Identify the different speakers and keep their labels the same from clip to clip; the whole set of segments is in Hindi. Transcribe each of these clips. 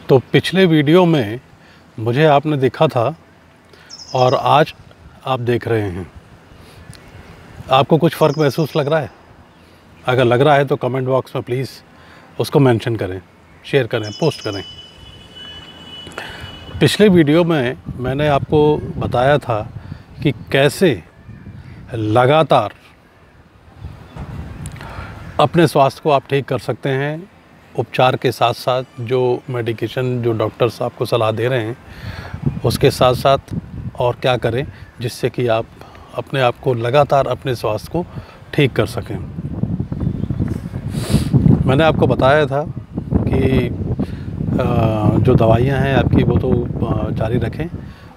Speaker 1: तो पिछले वीडियो में मुझे आपने देखा था और आज आप देख रहे हैं। आपको कुछ फ़र्क महसूस लग रहा है? अगर लग रहा है तो कमेंट बॉक्स में प्लीज़ उसको मेंशन करें, शेयर करें, पोस्ट करें। पिछले वीडियो में मैंने आपको बताया था कि कैसे लगातार अपने स्वास्थ्य को आप ठीक कर सकते हैं उपचार के साथ साथ। जो मेडिकेशन जो डॉक्टर्स आपको सलाह दे रहे हैं उसके साथ साथ और क्या करें जिससे कि आप अपने आप को लगातार अपने स्वास्थ्य को ठीक कर सकें। मैंने आपको बताया था कि जो दवाइयाँ हैं आपकी वो तो जारी रखें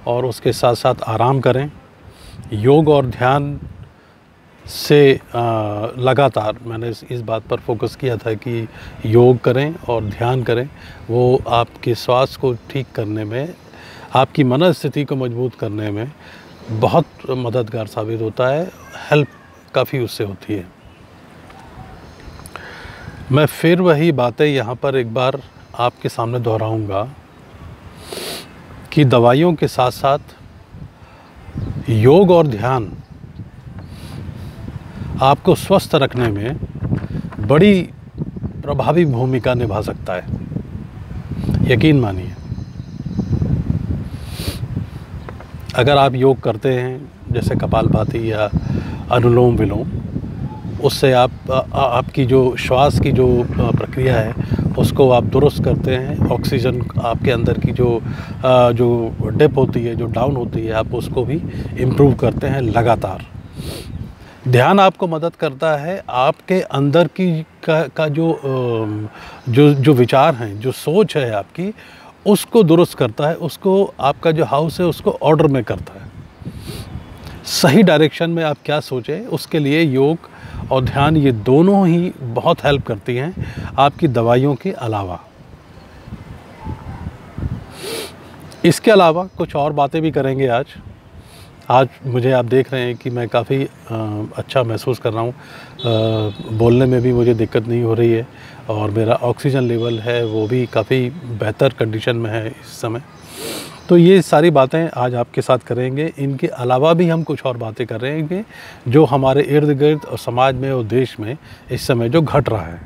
Speaker 1: और उसके साथ साथ आराम करें। योग और ध्यान से लगातार मैंने इस बात पर फोकस किया था कि योग करें और ध्यान करें। वो आपके स्वास्थ्य को ठीक करने में, आपकी मनस्थिति को मजबूत करने में बहुत मददगार साबित होता है। हेल्प काफ़ी उससे होती है। मैं फिर वही बातें यहाँ पर एक बार आपके सामने दोहराऊंगा कि दवाइयों के साथ साथ योग और ध्यान आपको स्वस्थ रखने में बड़ी प्रभावी भूमिका निभा सकता है। यकीन मानिए, अगर आप योग करते हैं जैसे कपालभाति या अनुलोम विलोम, उससे आपकी जो श्वास की जो प्रक्रिया है उसको आप दुरुस्त करते हैं। ऑक्सीजन आपके अंदर की जो डिप होती है, जो डाउन होती है, आप उसको भी इम्प्रूव करते हैं लगातार। ध्यान आपको मदद करता है आपके अंदर की का जो विचार हैं, जो सोच है आपकी, उसको दुरुस्त करता है। उसको आपका जो हाउस है उसको ऑर्डर में करता है। सही डायरेक्शन में आप क्या सोचें उसके लिए योग और ध्यान ये दोनों ही बहुत हेल्प करती हैं आपकी दवाइयों के अलावा। इसके अलावा कुछ और बातें भी करेंगे आज मुझे आप देख रहे हैं कि मैं काफ़ी अच्छा महसूस कर रहा हूँ। बोलने में भी मुझे दिक्कत नहीं हो रही है और मेरा ऑक्सीजन लेवल है वो भी काफ़ी बेहतर कंडीशन में है इस समय। तो ये सारी बातें आज आपके साथ करेंगे। इनके अलावा भी हम कुछ और बातें कर रहे हैं जो हमारे इर्द गिर्द और समाज में और देश में इस समय जो घट रहा है।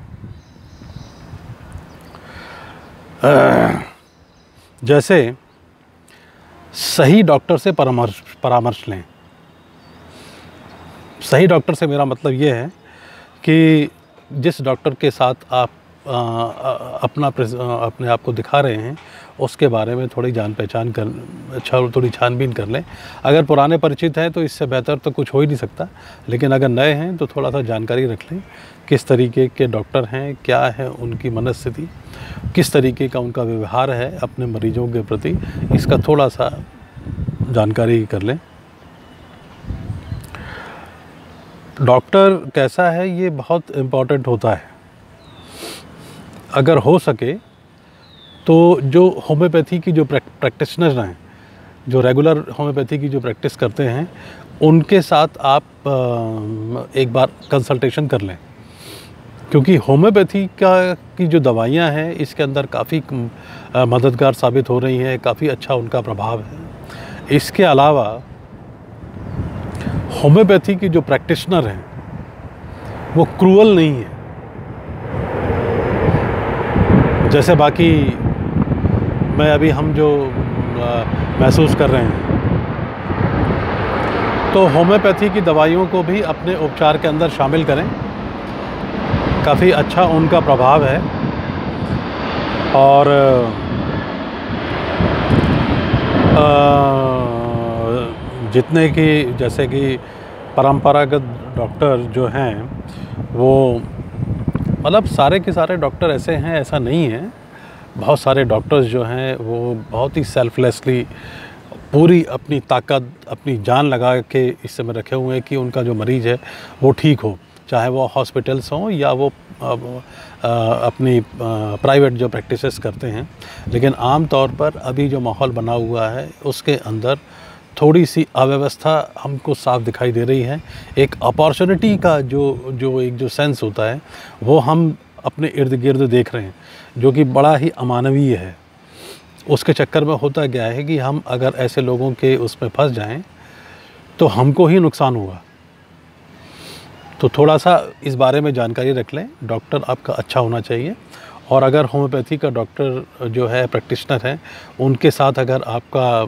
Speaker 1: जैसे सही डॉक्टर से परामर्श लें। सही डॉक्टर से मेरा मतलब ये है कि जिस डॉक्टर के साथ आप अपने आप को दिखा रहे हैं उसके बारे में थोड़ी जान पहचान कर थोड़ी छानबीन कर लें। अगर पुराने परिचित हैं तो इससे बेहतर तो कुछ हो ही नहीं सकता, लेकिन अगर नए हैं तो थोड़ा सा जानकारी रख लें किस तरीके के डॉक्टर हैं, क्या है उनकी मनस्थिति, किस तरीके का उनका व्यवहार है अपने मरीजों के प्रति, इसका थोड़ा सा जानकारी कर लें। डॉक्टर कैसा है ये बहुत इम्पॉर्टेंट होता है। अगर हो सके तो जो होम्योपैथी की जो प्रैक्टिशनर हैं, जो रेगुलर होम्योपैथी की जो प्रैक्टिस करते हैं, उनके साथ आप एक बार कंसल्टेशन कर लें, क्योंकि होम्योपैथी की जो दवाइयां हैं इसके अंदर काफ़ी मददगार साबित हो रही हैं, काफ़ी अच्छा उनका प्रभाव है। इसके अलावा होम्योपैथी की जो प्रैक्टिशनर हैं वो क्रूअल नहीं है जैसे बाकी अभी हम जो महसूस कर रहे हैं। तो होम्योपैथी की दवाइयों को भी अपने उपचार के अंदर शामिल करें। काफ़ी अच्छा उनका प्रभाव है और जितने की जैसे कि परंपरागत डॉक्टर जो हैं वो मतलब सारे के सारे डॉक्टर ऐसे हैं ऐसा नहीं है। बहुत सारे डॉक्टर्स जो हैं वो बहुत ही सेल्फलेसली पूरी अपनी ताकत, अपनी जान लगा के इस समय रखे हुए हैं कि उनका जो मरीज़ है वो ठीक हो, चाहे वो हॉस्पिटल्स हों या वो अपनी प्राइवेट जो प्रैक्टिसेस करते हैं। लेकिन आम तौर पर अभी जो माहौल बना हुआ है उसके अंदर थोड़ी सी अव्यवस्था हमको साफ दिखाई दे रही है। एक अपॉर्चुनिटी का जो सेंस होता है वो हम अपने इर्द गिर्द देख रहे हैं, जो कि बड़ा ही अमानवीय है। उसके चक्कर में होता क्या है कि हम अगर ऐसे लोगों के उसमें फंस जाएं तो हमको ही नुकसान होगा। तो थोड़ा सा इस बारे में जानकारी रख लें। डॉक्टर आपका अच्छा होना चाहिए, और अगर होम्योपैथी का डॉक्टर जो है प्रैक्टिशनर हैं, उनके साथ अगर आपका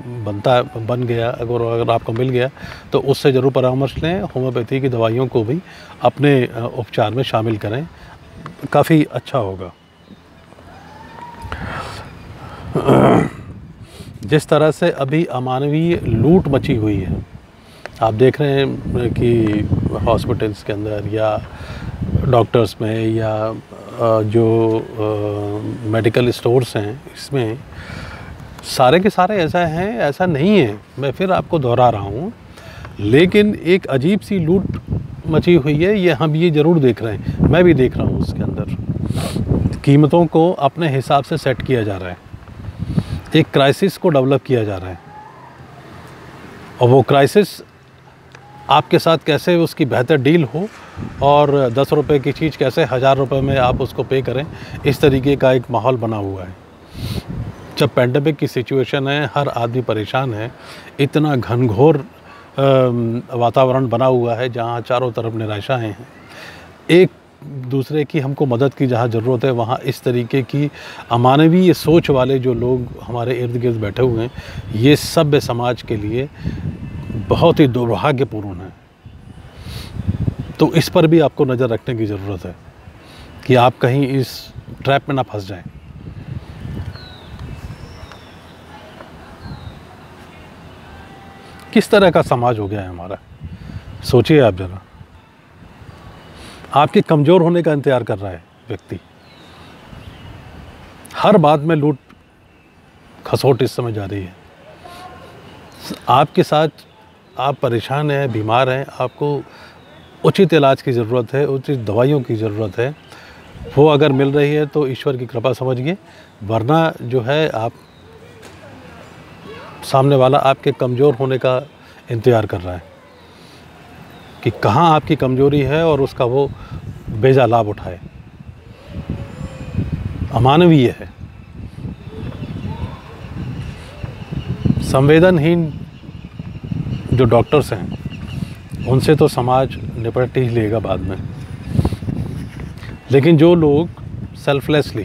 Speaker 1: बन गया, अगर आपको मिल गया, तो उससे ज़रूर परामर्श लें। होम्योपैथी की दवाइयों को भी अपने उपचार में शामिल करें, काफ़ी अच्छा होगा। जिस तरह से अभी अमानवीय लूट मची हुई है, आप देख रहे हैं कि हॉस्पिटल्स के अंदर या डॉक्टर्स में या जो मेडिकल स्टोर्स हैं, इसमें सारे के सारे ऐसा हैं, ऐसा नहीं है, मैं फिर आपको दोहरा रहा हूँ, लेकिन एक अजीब सी लूट मची हुई है। ये हम ये ज़रूर देख रहे हैं, मैं भी देख रहा हूँ। उसके अंदर कीमतों को अपने हिसाब से सेट किया जा रहा है, एक क्राइसिस को डेवलप किया जा रहा है, और वो क्राइसिस आपके साथ कैसे उसकी बेहतर डील हो, और 10 रुपए की चीज़ कैसे 1000 रुपये में आप उसको पे करें, इस तरीके का एक माहौल बना हुआ है। जब पैंडेमिक की सिचुएशन है, हर आदमी परेशान है, इतना घनघोर वातावरण बना हुआ है जहाँ चारों तरफ निराशाएं हैं, एक दूसरे की हमको मदद की जहाँ ज़रूरत है, वहाँ इस तरीके की अमानवीय सोच वाले जो लोग हमारे इर्द गिर्द बैठे हुए हैं, ये सभ्य समाज के लिए बहुत ही दुर्भाग्यपूर्ण है। तो इस पर भी आपको नज़र रखने की ज़रूरत है कि आप कहीं इस ट्रैप में ना फंस जाएं। किस तरह का समाज हो गया है हमारा, सोचिए आप ज़रा। आपके कमज़ोर होने का इंतज़ार कर रहा है व्यक्ति, हर बात में लूट खसोट इस समय जा रही है। आपके साथ आप परेशान हैं, बीमार हैं, आपको उचित इलाज की ज़रूरत है, उचित दवाइयों की ज़रूरत है, वो अगर मिल रही है तो ईश्वर की कृपा समझिए, वरना जो है आप सामने वाला आपके कमज़ोर होने का इंतज़ार कर रहा है कि कहाँ आपकी कमज़ोरी है और उसका वो बेजा लाभ उठाए। अमानवीय है। संवेदनहीन जो डॉक्टर्स हैं, उनसे तो समाज निपट ही लेगा बाद में, लेकिन जो लोग सेल्फलेसली,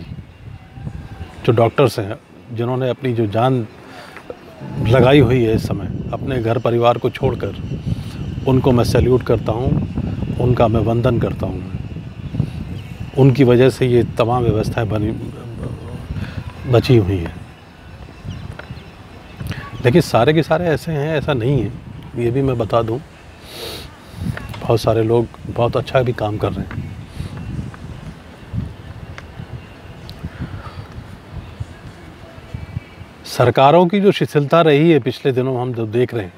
Speaker 1: जो डॉक्टर्स हैं, जिन्होंने अपनी जो जान लगाई हुई है इस समय अपने घर परिवार को छोड़कर, उनको मैं सैल्यूट करता हूँ, उनका मैं वंदन करता हूँ। उनकी वजह से ये तमाम व्यवस्थाएं बची हुई हैं। लेकिन सारे के सारे ऐसे हैं, ऐसा नहीं है, ये भी मैं बता दूं। बहुत सारे लोग बहुत अच्छा भी काम कर रहे हैं। सरकारों की जो शिथिलता रही है पिछले दिनों, हम जो देख रहे हैं,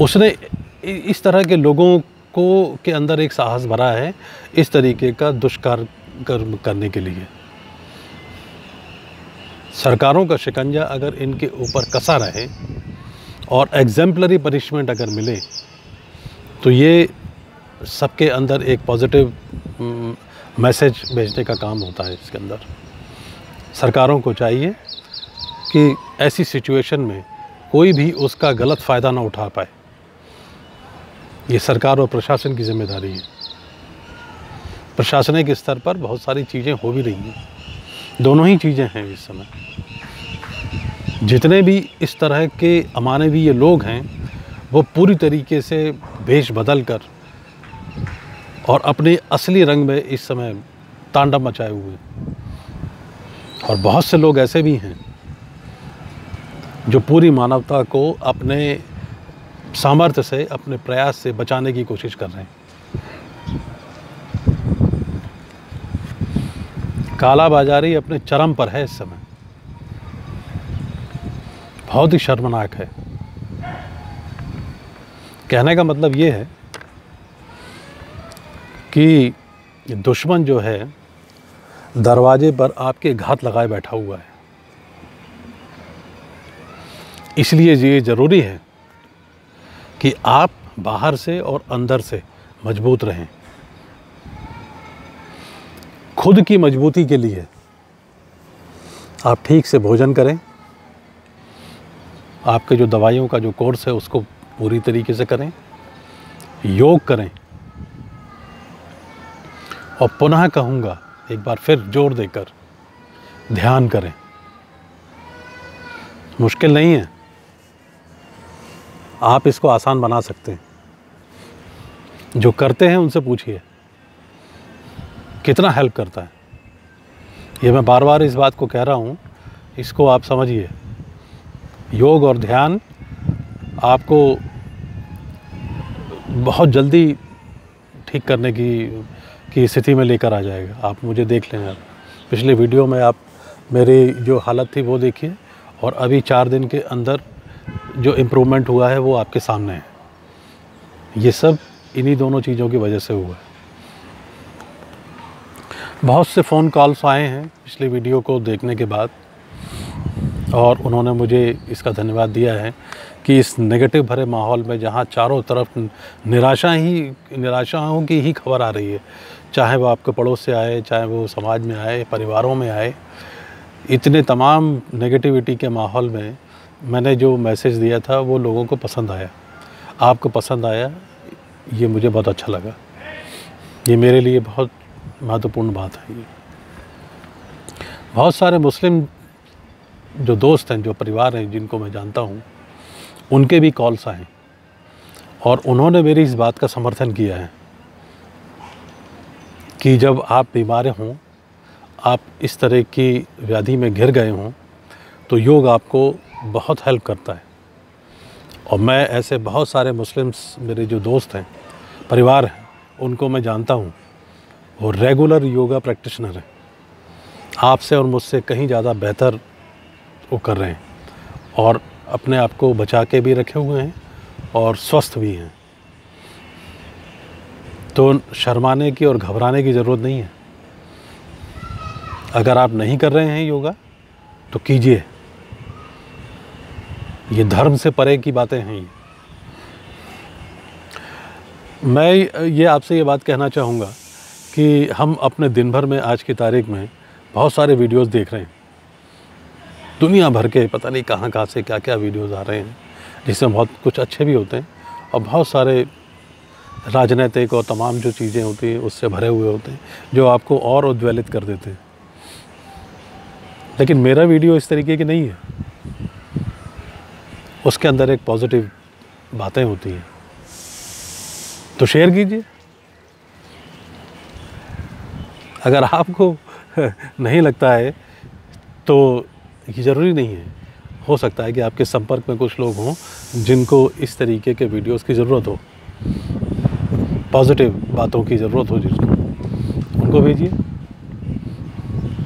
Speaker 1: उसने इस तरह के लोगों को के अंदर एक साहस भरा है इस तरीके का दुष्कार्य करने के लिए। सरकारों का शिकंजा अगर इनके ऊपर कसा रहे और एग्जेम्पलरी पनिशमेंट अगर मिले, तो ये सबके अंदर एक पॉजिटिव मैसेज भेजने का काम होता है। इसके अंदर सरकारों को चाहिए कि ऐसी सिचुएशन में कोई भी उसका गलत फ़ायदा ना उठा पाए। ये सरकार और प्रशासन की जिम्मेदारी है। प्रशासनिक स्तर पर बहुत सारी चीज़ें हो भी रही हैं, दोनों ही चीज़ें हैं इस समय। जितने भी इस तरह के अमानवीय लोग हैं, वो पूरी तरीके से भेष बदल कर और अपने असली रंग में इस समय तांडव मचाए हुए, और बहुत से लोग ऐसे भी हैं जो पूरी मानवता को अपने सामर्थ्य से, अपने प्रयास से बचाने की कोशिश कर रहे हैं। कालाबाजारी अपने चरम पर है इस समय, बहुत ही शर्मनाक है। कहने का मतलब ये है कि दुश्मन जो है दरवाजे पर आपके घात लगाए बैठा हुआ है। इसलिए ये ज़रूरी है कि आप बाहर से और अंदर से मजबूत रहें। खुद की मजबूती के लिए आप ठीक से भोजन करें, आपके जो दवाइयों का जो कोर्स है उसको पूरी तरीके से करें, योग करें, और पुनः कहूँगा एक बार फिर जोर देकर, ध्यान करें। मुश्किल नहीं है, आप इसको आसान बना सकते हैं। जो करते हैं उनसे पूछिए कितना हेल्प करता है। ये मैं बार बार इस बात को कह रहा हूँ, इसको आप समझिए। योग और ध्यान आपको बहुत जल्दी ठीक करने की स्थिति में लेकर आ जाएगा। आप मुझे देख लें, आप पिछले वीडियो में आप मेरी जो हालत थी वो देखिए, और अभी 4 दिन के अंदर जो इम्प्रूवमेंट हुआ है वो आपके सामने है। ये सब इन्हीं दोनों चीज़ों की वजह से हुआ है। बहुत से फ़ोन कॉल्स आए हैं पिछले वीडियो को देखने के बाद, और उन्होंने मुझे इसका धन्यवाद दिया है कि इस नेगेटिव भरे माहौल में, जहाँ चारों तरफ निराशाओं की ही खबर आ रही है, चाहे वो आपके पड़ोस से आए, चाहे वो समाज में आए, परिवारों में आए, इतने तमाम नेगेटिविटी के माहौल में मैंने जो मैसेज दिया था वो लोगों को पसंद आया। आपको पसंद आया, ये मुझे बहुत अच्छा लगा। ये मेरे लिए बहुत महत्वपूर्ण बात है। ये बहुत सारे मुस्लिम जो दोस्त हैं, जो परिवार हैं, जिनको मैं जानता हूँ, उनके भी कॉल्स आए और उन्होंने मेरी इस बात का समर्थन किया है कि जब आप बीमार हों, आप इस तरह की व्याधि में घिर गए हों, तो योग आपको बहुत हेल्प करता है। और मैं ऐसे बहुत सारे मुस्लिम्स, मेरे जो दोस्त हैं, परिवार हैं, उनको मैं जानता हूँ, वो रेगुलर योगा प्रैक्टिशनर हैं। आपसे और मुझसे कहीं ज़्यादा बेहतर वो कर रहे हैं, और अपने आप को बचा के भी रखे हुए हैं और स्वस्थ भी हैं। तो शर्माने की और घबराने की ज़रूरत नहीं है। अगर आप नहीं कर रहे हैं योगा तो कीजिए, ये धर्म से परे की बातें हैं। ये मैं ये आपसे ये बात कहना चाहूँगा कि हम अपने दिन भर में, आज की तारीख में, बहुत सारे वीडियोस देख रहे हैं, दुनिया भर के, पता नहीं कहाँ कहाँ से क्या क्या वीडियोस आ रहे हैं, जिसमें बहुत कुछ अच्छे भी होते हैं और बहुत सारे राजनीतिक और तमाम जो चीज़ें होती हैं उससे भरे हुए होते हैं, जो आपको और उद्वेलित कर देते हैं। लेकिन मेरा वीडियो इस तरीके की नहीं है, उसके अंदर एक पॉजिटिव बातें होती हैं, तो शेयर कीजिए। अगर आपको नहीं लगता है तो ये ज़रूरी नहीं है, हो सकता है कि आपके संपर्क में कुछ लोग हों जिनको इस तरीके के वीडियोस की ज़रूरत हो, पॉजिटिव बातों की ज़रूरत हो, जिसको, उनको भेजिए।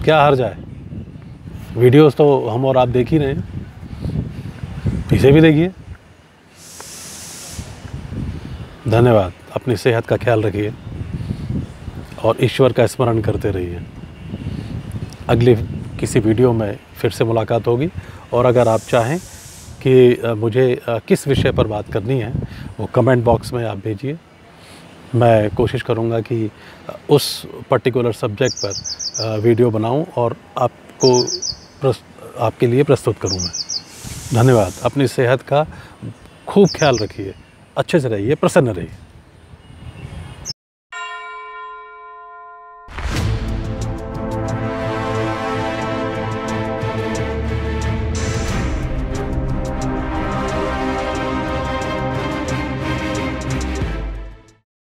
Speaker 1: क्या हर्ज है, वीडियोस तो हम और आप देख ही रहे हैं, इसे भी देखिए। धन्यवाद। अपनी सेहत का ख्याल रखिए और ईश्वर का स्मरण करते रहिए। अगले किसी वीडियो में फिर से मुलाकात होगी, और अगर आप चाहें कि मुझे किस विषय पर बात करनी है, वो कमेंट बॉक्स में आप भेजिए। मैं कोशिश करूँगा कि उस पर्टिकुलर सब्जेक्ट पर वीडियो बनाऊं और आपके लिए प्रस्तुत करूँ मैं। धन्यवाद। अपनी सेहत का खूब ख्याल रखिए, अच्छे से रहिए, प्रसन्न रहिए।